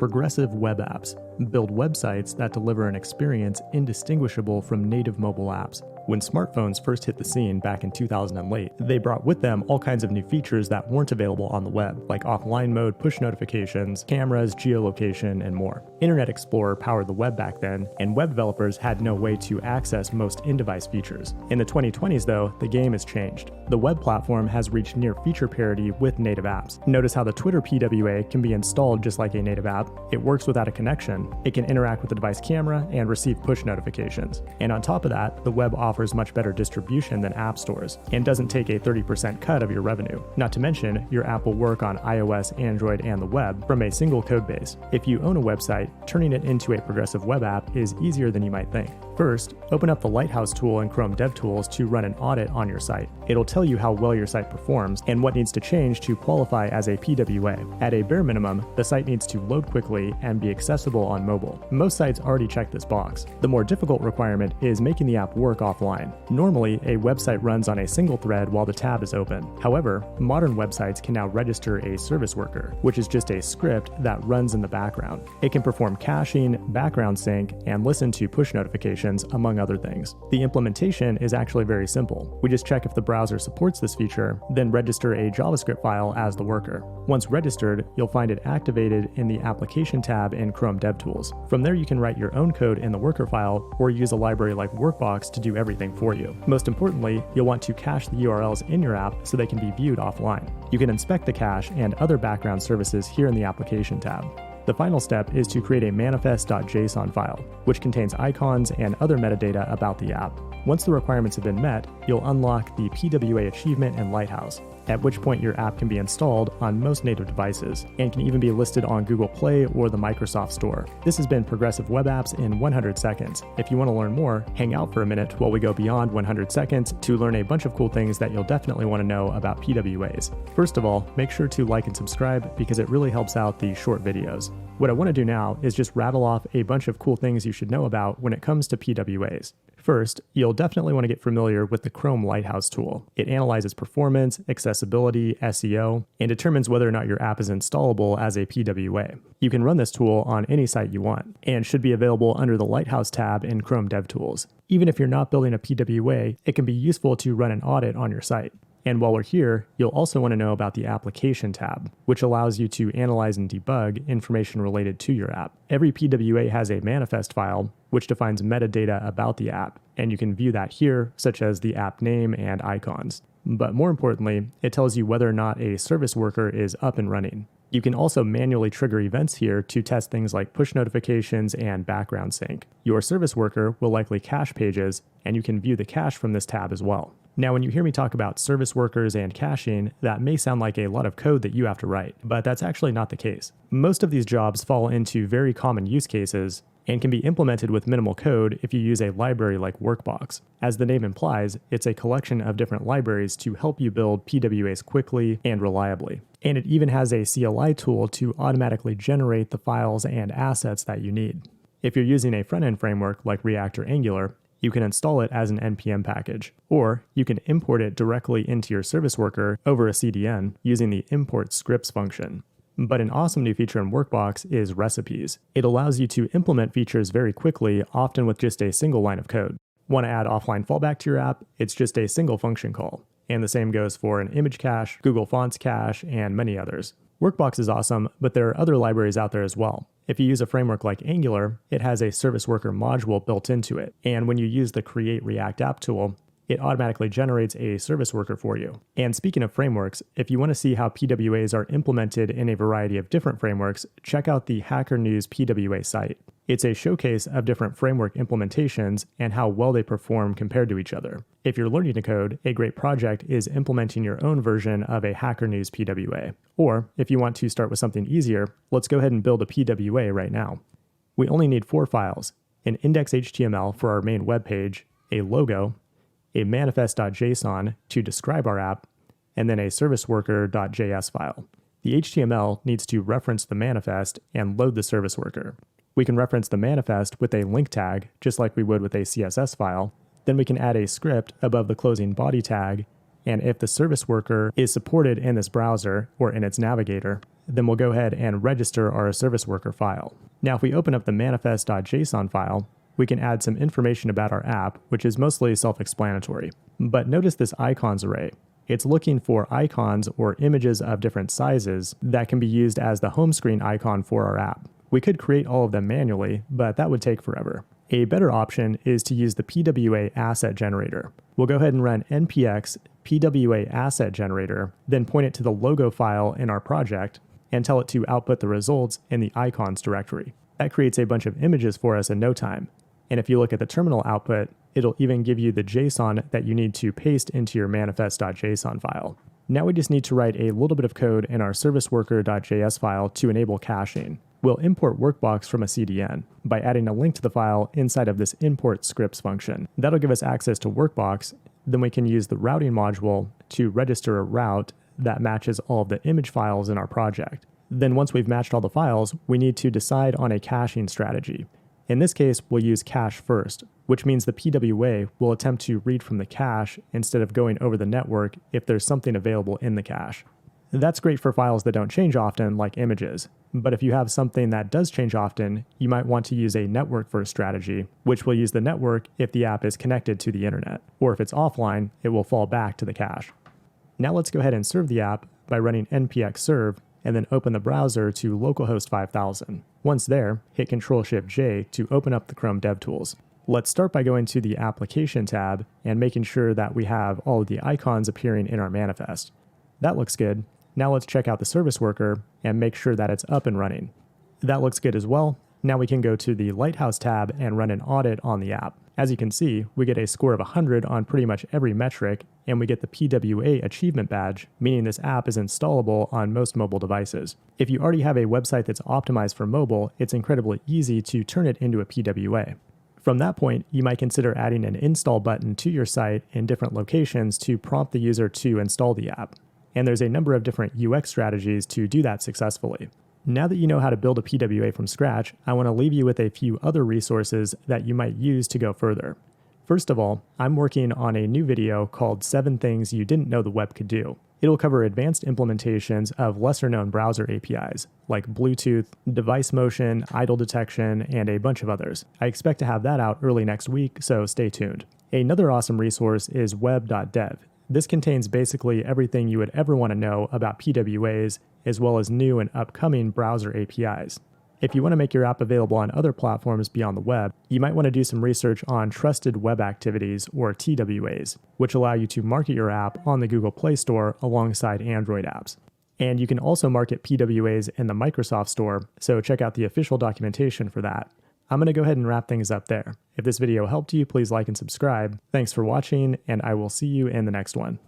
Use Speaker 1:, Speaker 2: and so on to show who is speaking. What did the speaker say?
Speaker 1: progressive web apps build websites that deliver an experience indistinguishable from native mobile apps. When smartphones first hit the scene back in 2000 and late, they brought with them all kinds of new features that weren't available on the web, like offline mode, push notifications, cameras, geolocation, and more. Internet Explorer powered the web back then, and web developers had no way to access most in-device features. In the 2020s, though, the game has changed. The web platform has reached near feature parity with native apps. Notice how the Twitter PWA can be installed just like a native app. It works without a connection. It can interact with the device camera and receive push notifications. And on top of that, the web offers much better distribution than app stores and doesn't take a 30% cut of your revenue. Not to mention, your app will work on iOS, Android, and the web from a single code base. If you own a website, turning it into a progressive web app is easier than you might think. First, open up the Lighthouse tool in Chrome DevTools to run an audit on your site. It'll tell you how well your site performs and what needs to change to qualify as a PWA. At a bare minimum, the site needs to load quickly and be accessible on mobile. Most sites already check this box. The more difficult requirement is making the app work offline. Normally, a website runs on a single thread while the tab is open. However, modern websites can now register a service worker, which is just a script that runs in the background. It can perform caching, background sync, and listen to push notifications, among other things. The implementation is actually very simple. We just check if the browser supports this feature, then register a JavaScript file as the worker. Once registered, you'll find it activated in the Application tab in Chrome DevTools. From there, you can write your own code in the worker file or use a library like Workbox to do everything for you. Most importantly, you'll want to cache the URLs in your app so they can be viewed offline. You can inspect the cache and other background services here in the Application tab. The final step is to create a manifest.json file, which contains icons and other metadata about the app. Once the requirements have been met, you'll unlock the PWA achievement in Lighthouse, at which point your app can be installed on most native devices and can even be listed on Google Play or the Microsoft Store. This has been Progressive Web Apps in 100 seconds. If you want to learn more, hang out for a minute while we go beyond 100 seconds to learn a bunch of cool things that you'll definitely want to know about PWAs. First of all, make sure to like and subscribe because it really helps out the short videos. What I want to do now is just rattle off a bunch of cool things you should know about when it comes to PWAs. First, you'll definitely want to get familiar with the Chrome Lighthouse tool. It analyzes performance, accessibility, SEO, and determines whether or not your app is installable as a PWA. You can run this tool on any site you want, and should be available under the Lighthouse tab in Chrome DevTools. Even if you're not building a PWA, it can be useful to run an audit on your site. And while we're here, you'll also want to know about the Application tab, which allows you to analyze and debug information related to your app. Every PWA has a manifest file, which defines metadata about the app, and you can view that here, such as the app name and icons. But more importantly, it tells you whether or not a service worker is up and running. You can also manually trigger events here to test things like push notifications and background sync. Your service worker will likely cache pages, and you can view the cache from this tab as well. Now, when you hear me talk about service workers and caching, that may sound like a lot of code that you have to write, but that's actually not the case. Most of these jobs fall into very common use cases and can be implemented with minimal code if you use a library like Workbox. As the name implies, it's a collection of different libraries to help you build PWAs quickly and reliably. And it even has a CLI tool to automatically generate the files and assets that you need. If you're using a front-end framework like React or Angular, you can install it as an NPM package, or you can import it directly into your service worker over a CDN using the import scripts function. But an awesome new feature in Workbox is recipes. It allows you to implement features very quickly, often with just a single line of code. Want to add offline fallback to your app? It's just a single function call. And the same goes for an image cache, Google Fonts cache, and many others. Workbox is awesome, but there are other libraries out there as well. If you use a framework like Angular, it has a service worker module built into it. And when you use the Create React App tool, it automatically generates a service worker for you. And speaking of frameworks, if you want to see how PWAs are implemented in a variety of different frameworks, check out the Hacker News PWA site. It's a showcase of different framework implementations and how well they perform compared to each other. If you're learning to code, a great project is implementing your own version of a Hacker News PWA. Or if you want to start with something easier, let's go ahead and build a PWA right now. We only need 4 files: an index.html for our main web page, a logo, a manifest.json to describe our app, and then a serviceworker.js file. The HTML needs to reference the manifest and load the service worker. We can reference the manifest with a link tag, just like we would with a CSS file. Then we can add a script above the closing body tag, and if the service worker is supported in this browser or in its navigator, then we'll go ahead and register our service worker file. Now if we open up the manifest.json file, we can add some information about our app, which is mostly self-explanatory. But notice this icons array. It's looking for icons or images of different sizes that can be used as the home screen icon for our app. We could create all of them manually, but that would take forever. A better option is to use the PWA asset generator. We'll go ahead and run npx PWA asset generator, then point it to the logo file in our project and tell it to output the results in the icons directory. That creates a bunch of images for us in no time. And if you look at the terminal output, it'll even give you the JSON that you need to paste into your manifest.json file. Now we just need to write a little bit of code in our serviceworker.js file to enable caching. We'll import Workbox from a CDN by adding a link to the file inside of this import scripts function. That'll give us access to Workbox. Then we can use the routing module to register a route that matches all of the image files in our project. Then once we've matched all the files, we need to decide on a caching strategy. In this case, we'll use cache first, which means the PWA will attempt to read from the cache instead of going over the network if there's something available in the cache. That's great for files that don't change often, like images. But if you have something that does change often, you might want to use a network-first strategy, which will use the network if the app is connected to the internet, or if it's offline, it will fall back to the cache. Now let's go ahead and serve the app by running npx serve and then open the browser to localhost 5000. Once there, hit Ctrl-Shift-J to open up the Chrome DevTools. Let's start by going to the Application tab and making sure that we have all of the icons appearing in our manifest. That looks good. Now let's check out the service worker and make sure that it's up and running. That looks good as well. Now we can go to the Lighthouse tab and run an audit on the app. As you can see, we get a score of 100 on pretty much every metric, and we get the PWA achievement badge, meaning this app is installable on most mobile devices. If you already have a website that's optimized for mobile, it's incredibly easy to turn it into a PWA. From that point, you might consider adding an install button to your site in different locations to prompt the user to install the app. And there's a number of different UX strategies to do that successfully. Now that you know how to build a PWA from scratch, I want to leave you with a few other resources that you might use to go further. First of all, I'm working on a new video called 7 Things You Didn't Know the Web Could Do. It'll cover advanced implementations of lesser-known browser APIs, like Bluetooth, device motion, idle detection, and a bunch of others. I expect to have that out early next week, so stay tuned. Another awesome resource is web.dev. This contains basically everything you would ever want to know about PWAs, as well as new and upcoming browser APIs. If you want to make your app available on other platforms beyond the web, you might want to do some research on Trusted Web Activities, or TWAs, which allow you to market your app on the Google Play Store alongside Android apps. And you can also market PWAs in the Microsoft Store, so check out the official documentation for that. I'm going to go ahead and wrap things up there. If this video helped you, please like and subscribe. Thanks for watching, and I will see you in the next one.